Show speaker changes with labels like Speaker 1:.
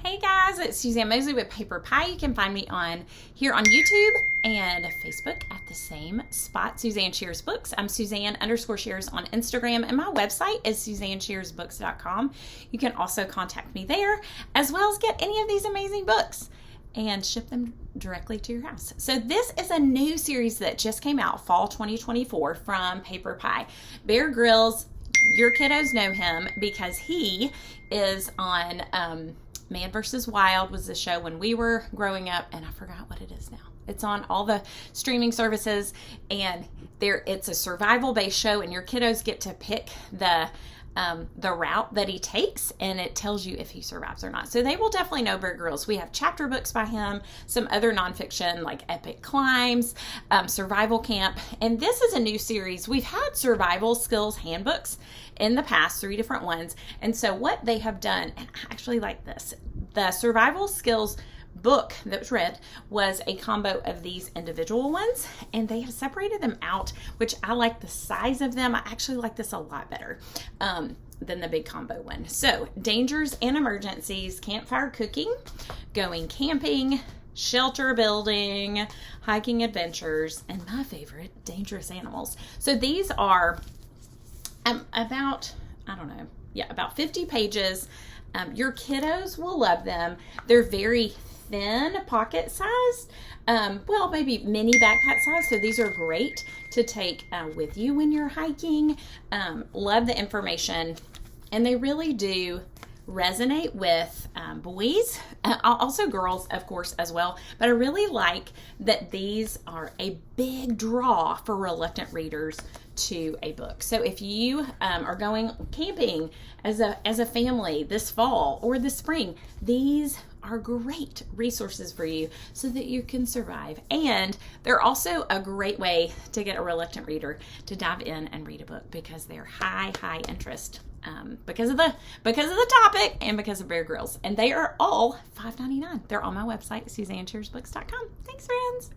Speaker 1: Hey guys, it's Suzanne Mosley with Paper Pie. You can find me here on YouTube and Facebook at the same spot, Suzanne Shares Books. I'm Suzanne_shares on Instagram, and my website is SuzanneSharesBooks.com. You can also contact me there, as well as get any of these amazing books and ship them directly to your house. So this is a new series that just came out, fall 2024, from Paper Pie. Bear Grylls, your kiddos know him because he is on Man vs. Wild was the show when we were growing up, and I forgot what it is now. It's on all the streaming services, and it's a survival-based show, and your kiddos get to pick the route that he takes, and it tells you if he survives or not. So they will definitely know Bear Grylls. We have chapter books by him, some other nonfiction like Epic Climbs, Survival Camp, and this is a new series. We've had survival skills handbooks in the past, 3 different ones, and so what they have done, and I actually like this, the survival skills book that was read was a combo of these individual ones, and they have separated them out, which I like the size of them. I actually like this a lot better than the big combo one. So dangers and emergencies, campfire cooking, going camping, shelter building, hiking adventures, and my favorite, dangerous animals. So these are about 50 pages. Your kiddos will love them. They're very thin, pocket sized, maybe mini backpack size. So these are great to take with you when you're hiking. Love the information, and they really do resonate with boys, also girls, of course, as well. But I really like that these are a big draw for reluctant readers to a book. So if you are going camping as a family this fall or this spring, these are great resources for you so that you can survive. And they're also a great way to get a reluctant reader to dive in and read a book because they're high interest because of the topic and because of Bear Grylls. And they are all $5.99. They're on my website, SuzanneSharesBooks.com. Thanks, friends.